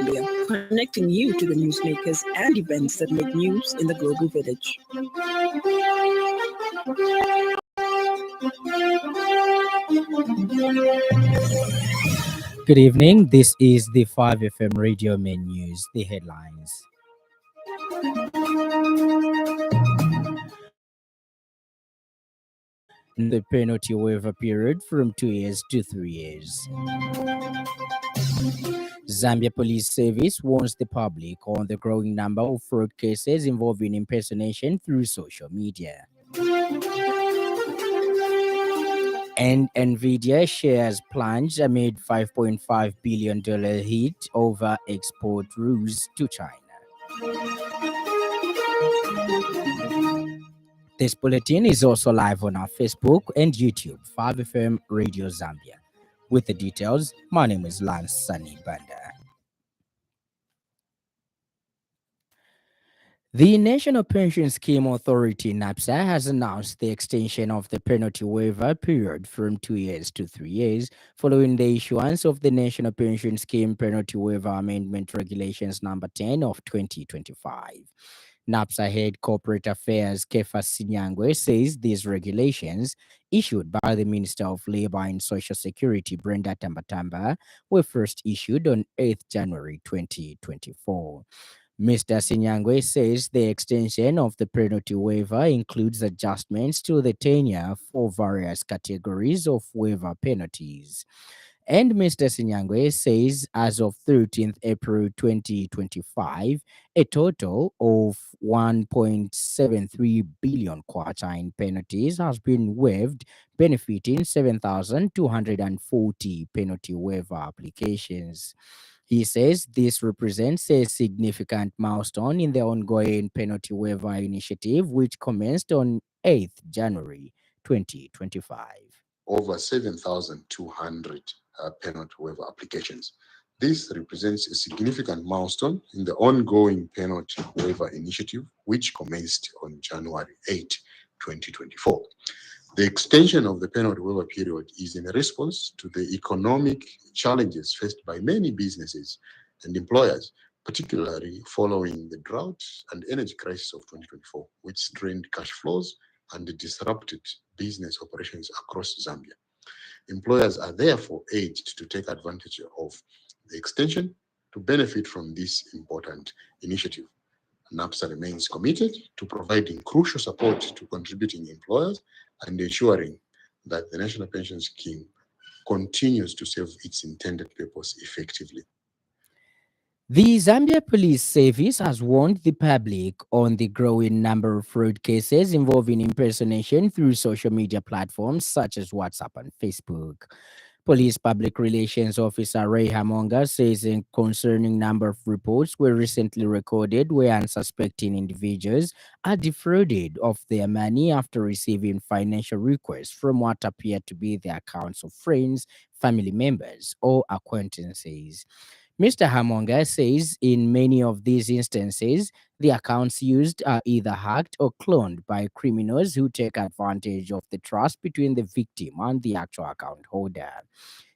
Zambia, connecting you to the newsmakers and events that make news in the global village. Good evening. This is the 5FM Radio Main News. The headlines. The penalty waiver period from 2 years to 3 years. Zambia Police Service warns the public on the growing number of fraud cases involving impersonation through social media. And Nvidia shares plunge amid $5.5 billion hit over export rules to China. This bulletin is also live on our Facebook and YouTube, 5FM Radio Zambia. With the details, my name is Lance Sannie. The National Pension Scheme Authority, NAPSA, has announced the extension of the penalty waiver period from 2 years to 3 years following the issuance of the National Pension Scheme Penalty Waiver Amendment Regulations Number 10 of 2025. NAPSA Head Corporate Affairs Kefa Sinyangwe says these regulations, issued by the Minister of Labor and Social Security Brenda Tambatamba, were first issued on 8th January 2024. Mr. Sinyangwe says the extension of the penalty waiver includes adjustments to the tenure for various categories of waiver penalties. And Mr. Sinyangwe says as of 13th April 2025, a total of 1.73 billion kwacha in penalties has been waived, benefiting 7,240 penalty waiver applications. He says this represents a significant milestone in the ongoing penalty waiver initiative, which commenced on 8th January 2025. Over 7,200 penalty waiver applications. This represents a significant milestone in the ongoing penalty waiver initiative, which commenced on January 8, 2024. The extension of the penalty waiver period is in response to the economic challenges faced by many businesses and employers, particularly following the drought and energy crisis of 2024, which strained cash flows and disrupted business operations across Zambia. Employers are therefore urged to take advantage of the extension to benefit from this important initiative. NAPSA remains committed to providing crucial support to contributing employers and ensuring that the National Pension Scheme continues to serve its intended purpose effectively. The Zambia Police Service has warned the public on the growing number of fraud cases involving impersonation through social media platforms such as WhatsApp and Facebook. Police Public Relations Officer Ray Hamonga says a concerning number of reports were recently recorded where unsuspecting individuals are defrauded of their money after receiving financial requests from what appear to be the accounts of friends, family members, or acquaintances. Mr. Hamonga says in many of these instances, the accounts used are either hacked or cloned by criminals who take advantage of the trust between the victim and the actual account holder.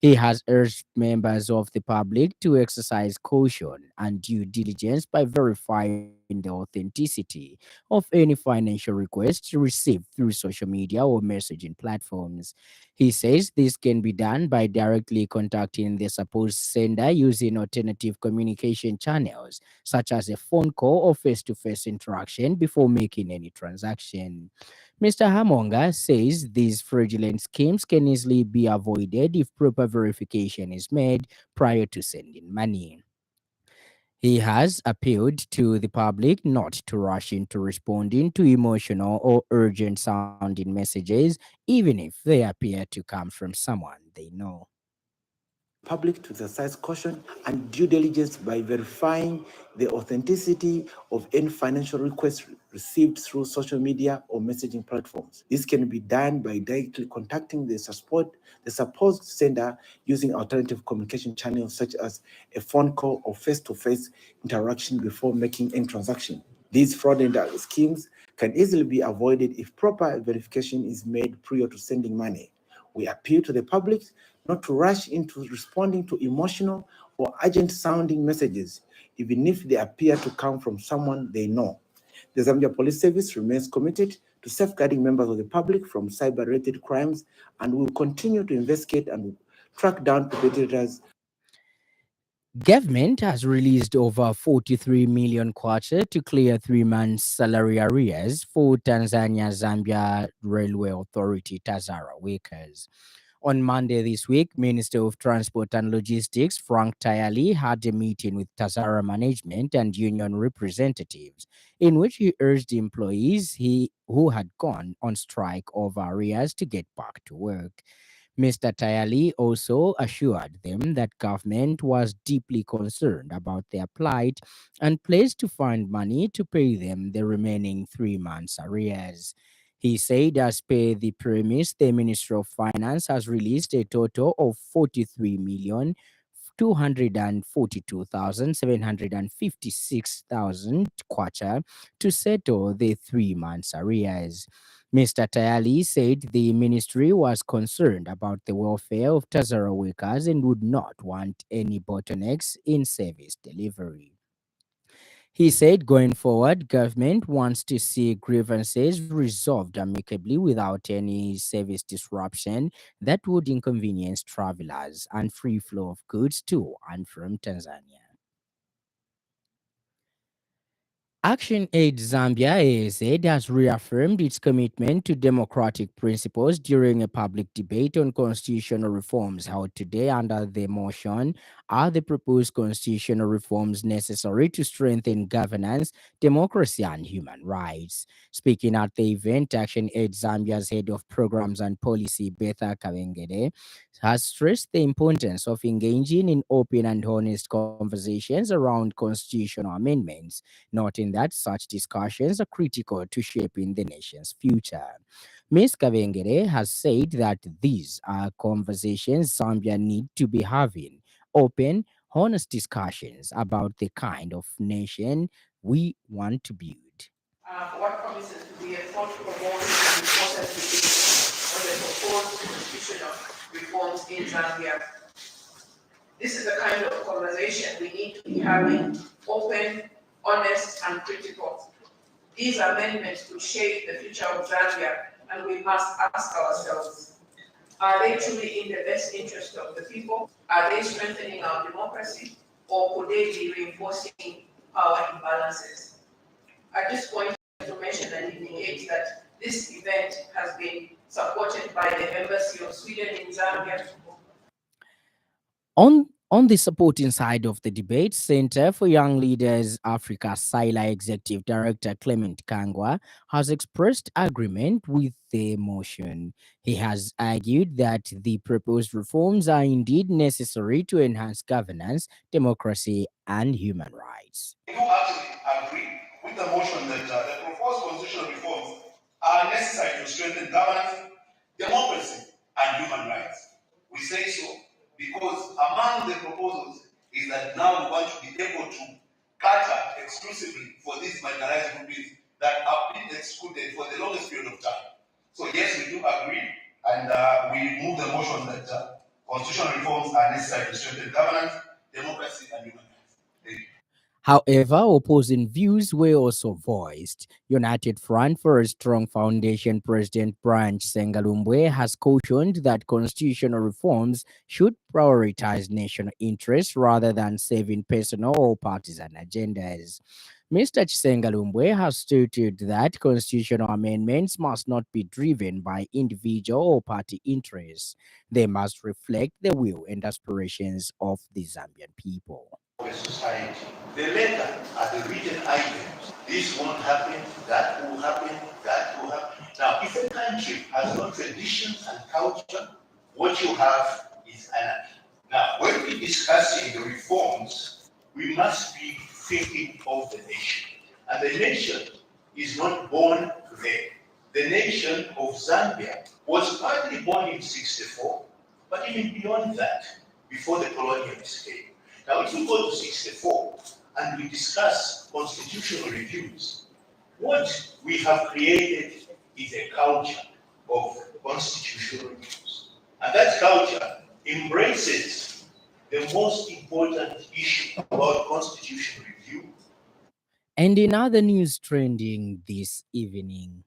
He has urged members of the public to exercise caution and due diligence by verifying the authenticity of any financial requests received through social media or messaging platforms. He says this can be done by directly contacting the supposed sender using alternative communication channels, such as a phone call or face-to-face interaction before making any transaction. Mr. Hamonga says these fraudulent schemes can easily be avoided if proper verification is made prior to sending money. He has appealed to the public not to rush into responding to emotional or urgent sounding messages, even if they appear to come from someone they know. Public to exercise caution and due diligence by verifying the authenticity of any financial request received through social media or messaging platforms. This can be done by directly contacting the supposed sender using alternative communication channels such as a phone call or face-to-face interaction before making any transaction. These fraudulent schemes can easily be avoided if proper verification is made prior to sending money. We appeal to the public not to rush into responding to emotional or urgent-sounding messages, even if they appear to come from someone they know. The Zambia Police Service remains committed to safeguarding members of the public from cyber-related crimes and will continue to investigate and track down perpetrators. Government has released over 43 million kwacha to clear 3 months salary arrears for Tanzania Zambia Railway Authority Tazara workers. On Monday this week, Minister of Transport and Logistics Frank Tayali had a meeting with Tazara management and union representatives, in which he urged employees who had gone on strike over arrears to get back to work. Mr. Tayali also assured them that government was deeply concerned about their plight and pledged to find money to pay them the remaining 3 months arrears. He said, as per the premise, the Ministry of Finance has released a total of 43,242,756 kwacha to settle the 3 months arrears. Mr. Tayali said the ministry was concerned about the welfare of Tazara workers and would not want any bottlenecks in service delivery. He said going forward, government wants to see grievances resolved amicably without any service disruption that would inconvenience travelers and free flow of goods to and from Tanzania. Action Aid Zambia ASAID has reaffirmed its commitment to democratic principles during a public debate on constitutional reforms held today under the motion, "Are the proposed constitutional reforms necessary to strengthen governance, democracy, and human rights?" Speaking at the event, Action Aid Zambia's head of programs and policy, Betha Kavengede, has stressed the importance of engaging in open and honest conversations around constitutional amendments, noting that such discussions are critical to shaping the nation's future. Ms. Kavengere has said that these are conversations Zambia need to be having, open, honest discussions about the kind of nation we want to build. What promises to be a thought-provoking and important debate on the proposed constitutional reforms in Zambia. This is the kind of conversation we need to be having, open, honest, and critical. These amendments will shape the future of Zambia, and we must ask ourselves, are they truly in the best interest of the people? Are they strengthening our democracy? Or could they be reinforcing power imbalances? At this point, information that indicates that this event has been supported by the Embassy of Sweden in Zambia. On the supporting side of the debate, Center for Young Leaders Africa SILA Executive Director Clement Kangwa has expressed agreement with the motion. He has argued that the proposed reforms are indeed necessary to enhance governance, democracy, and human rights. I do actually agree with the motion that the proposed constitutional reforms are necessary to strengthen governance, democracy, and human rights. We say so because among the proposals is that now we want to be able to cater exclusively for these marginalized groups that have been excluded for the longest period of time. So yes, we do agree, and we move the motion that constitutional reforms are necessary to strengthen governance, democracy, and human rights. Thank you. However, opposing views were also voiced. United Front for a Strong Foundation President Branch Sengalumbwe has cautioned that constitutional reforms should prioritize national interests rather than serving personal or partisan agendas. Mr. Chisengalumbwe has stated that constitutional amendments must not be driven by individual or party interests. They must reflect the will and aspirations of the Zambian people. Society. The letter are the written items. This won't happen, that will happen, that will happen. Now, if a country has no traditions and culture, what you have is anarchy. Now, when we discussing the reforms, we must be thinking of the nation. And the nation is not born today. The nation of Zambia was partly born in 64, but even beyond that, before the colonialists came. Now, if we go to 64 and we discuss constitutional reviews, what we have created is a culture of constitutional reviews. And that culture embraces the most important issue about constitution review. And in other news trending this evening,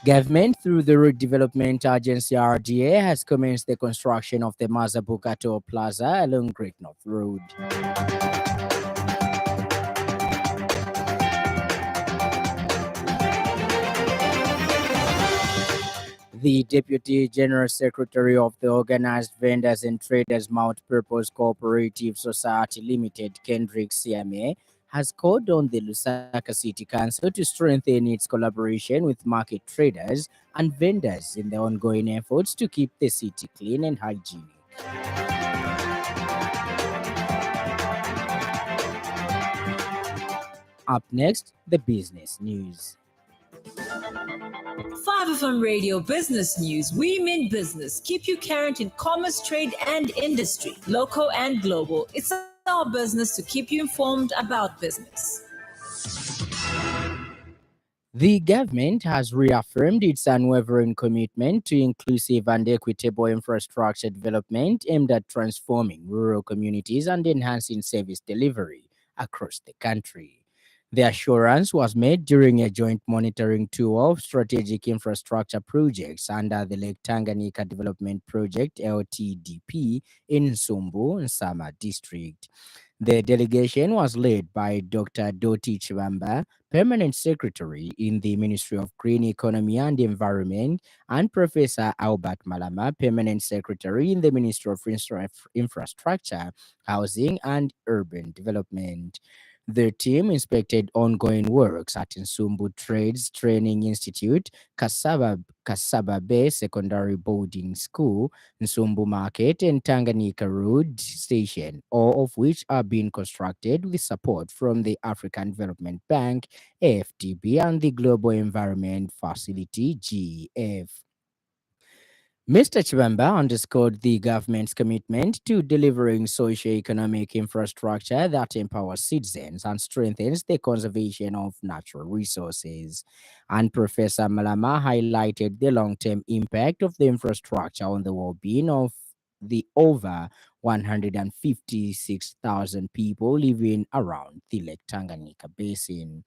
government, through the Road Development Agency RDA, has commenced the construction of the Mazabukato Plaza along Great North Road. The Deputy General Secretary of the Organized Vendors and Traders Multipurpose Cooperative Society Limited, Kendrick Siame, has called on the Lusaka City Council to strengthen its collaboration with market traders and vendors in the ongoing efforts to keep the city clean and hygienic. Up next, the business news. 5FM Radio Business News. We mean business. Keep you current in commerce, trade, and industry, local and global. It's our business to keep you informed about business. The government has reaffirmed its unwavering commitment to inclusive and equitable infrastructure development aimed at transforming rural communities and enhancing service delivery across the country. The assurance was made during a joint monitoring tour of strategic infrastructure projects under the Lake Tanganyika Development Project (LTDP) in Nsumbu, Nsama District. The delegation was led by Dr. Doti Chibamba, Permanent Secretary in the Ministry of Green Economy and Environment, and Professor Albert Malama, Permanent Secretary in the Ministry of Infrastructure, Housing and Urban Development. The team inspected ongoing works at Nsumbu Trades Training Institute, Kasaba Bay Secondary Boarding School, Nsumbu Market, and Tanganyika Road Station, all of which are being constructed with support from the African Development Bank, AFDB, and the Global Environment Facility, GEF. Mr. Chibamba underscored the government's commitment to delivering socio-economic infrastructure that empowers citizens and strengthens the conservation of natural resources. And Professor Malama highlighted the long-term impact of the infrastructure on the well-being of the over 156,000 people living around the Lake Tanganyika Basin.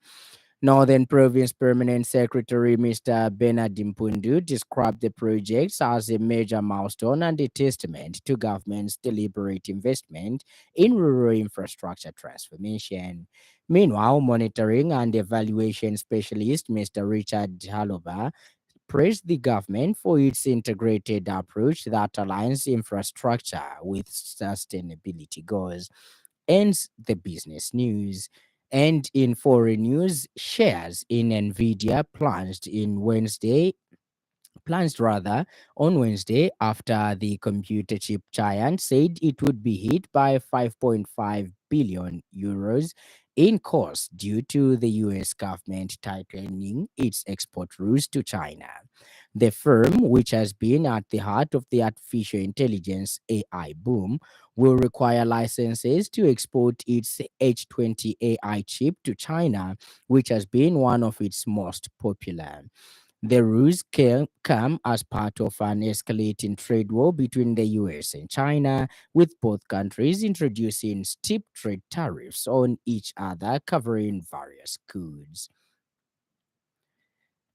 Northern Province Permanent Secretary Mr. Bernard Mpundu described the projects as a major milestone and a testament to government's deliberate investment in rural infrastructure transformation. Meanwhile, monitoring and evaluation specialist Mr. Richard Haloba praised the government for its integrated approach that aligns infrastructure with sustainability goals. Ends the business news. And in foreign news, shares in Nvidia plunged rather on Wednesday after the computer chip giant said it would be hit by 5.5 billion euros in cost due to the US government tightening its export rules to China. The firm, which has been at the heart of the artificial intelligence AI boom, will require licenses to export its H20 AI chip to China, which has been one of its most popular. The rules come as part of an escalating trade war between the US and China, with both countries introducing steep trade tariffs on each other, covering various goods.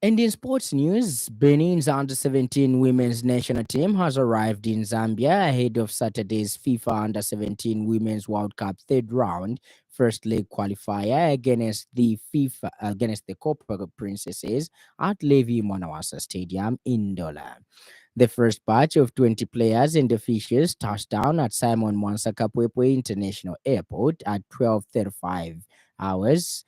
And in sports news, Benin's under-17 women's national team has arrived in Zambia ahead of Saturday's FIFA under-17 Women's World Cup third round first leg qualifier against the Copper Princesses at Levi Mwanawasa Stadium in Dola. The first batch of 20 players and officials touched down at Simon Mwansa Kapwepwe International Airport at 12:35 hours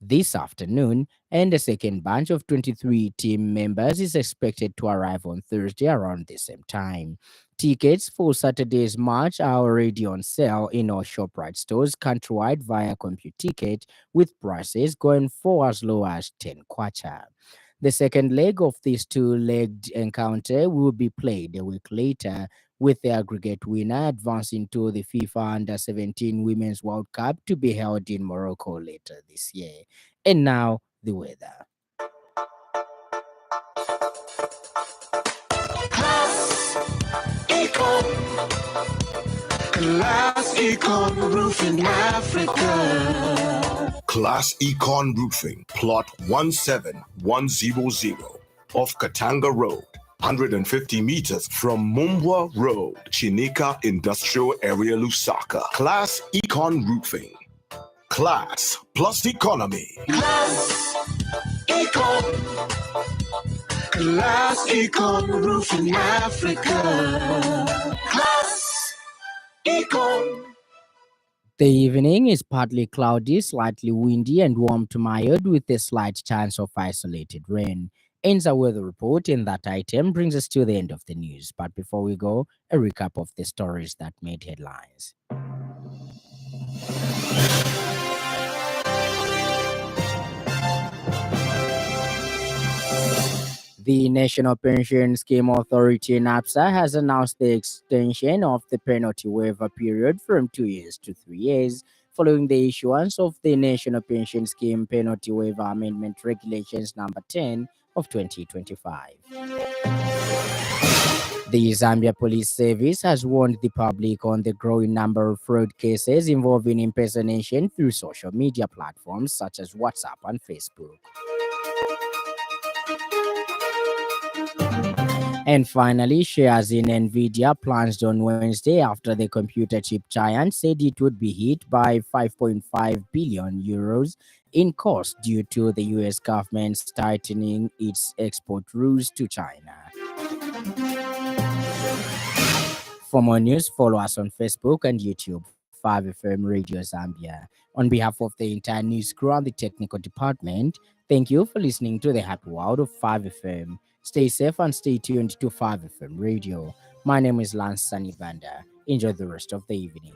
this afternoon, and the second batch of 23 team members is expected to arrive on Thursday around the same time. Tickets for Saturday's match are already on sale in all ShopRite stores countrywide via CompuTicket, with prices going for as low as 10 kwacha. The second leg of this two-legged encounter will be played a week later, with the aggregate winner advancing to the FIFA Under-17 Women's World Cup to be held in Morocco later this year. And now, the weather. Class Econ Roofing Africa. Class Econ Roofing, plot 17100 off Katanga Road, 150 meters from Mumbwa Road, Chinika Industrial Area, Lusaka. Class Econ Roofing. Class plus economy. Class Econ. Class Econ Roofing Africa. Class Econ. The evening is partly cloudy, slightly windy, and warm to mild with a slight chance of isolated rain. Ends our weather report, and that item brings us to the end of the news. But before we go, a recap of the stories that made headlines. The National Pension Scheme Authority, NAPSA, has announced the extension of the penalty waiver period from 2 years to 3 years, following the issuance of the National Pension Scheme Penalty Waiver Amendment Regulations number 10 of 2025. The Zambia Police Service has warned the public on the growing number of fraud cases involving impersonation through social media platforms such as WhatsApp and Facebook. And finally, shares in Nvidia plunged on Wednesday after the computer chip giant said it would be hit by 5.5 billion euros in cost due to the US government's tightening its export rules to China. For more news, follow us on Facebook and YouTube, 5FM Radio Zambia. On behalf of the entire news crew and the technical department, thank you for listening to the happy world of 5FM. Stay safe and stay tuned to 5FM Radio. My name is Lance Sannie. Enjoy the rest of the evening.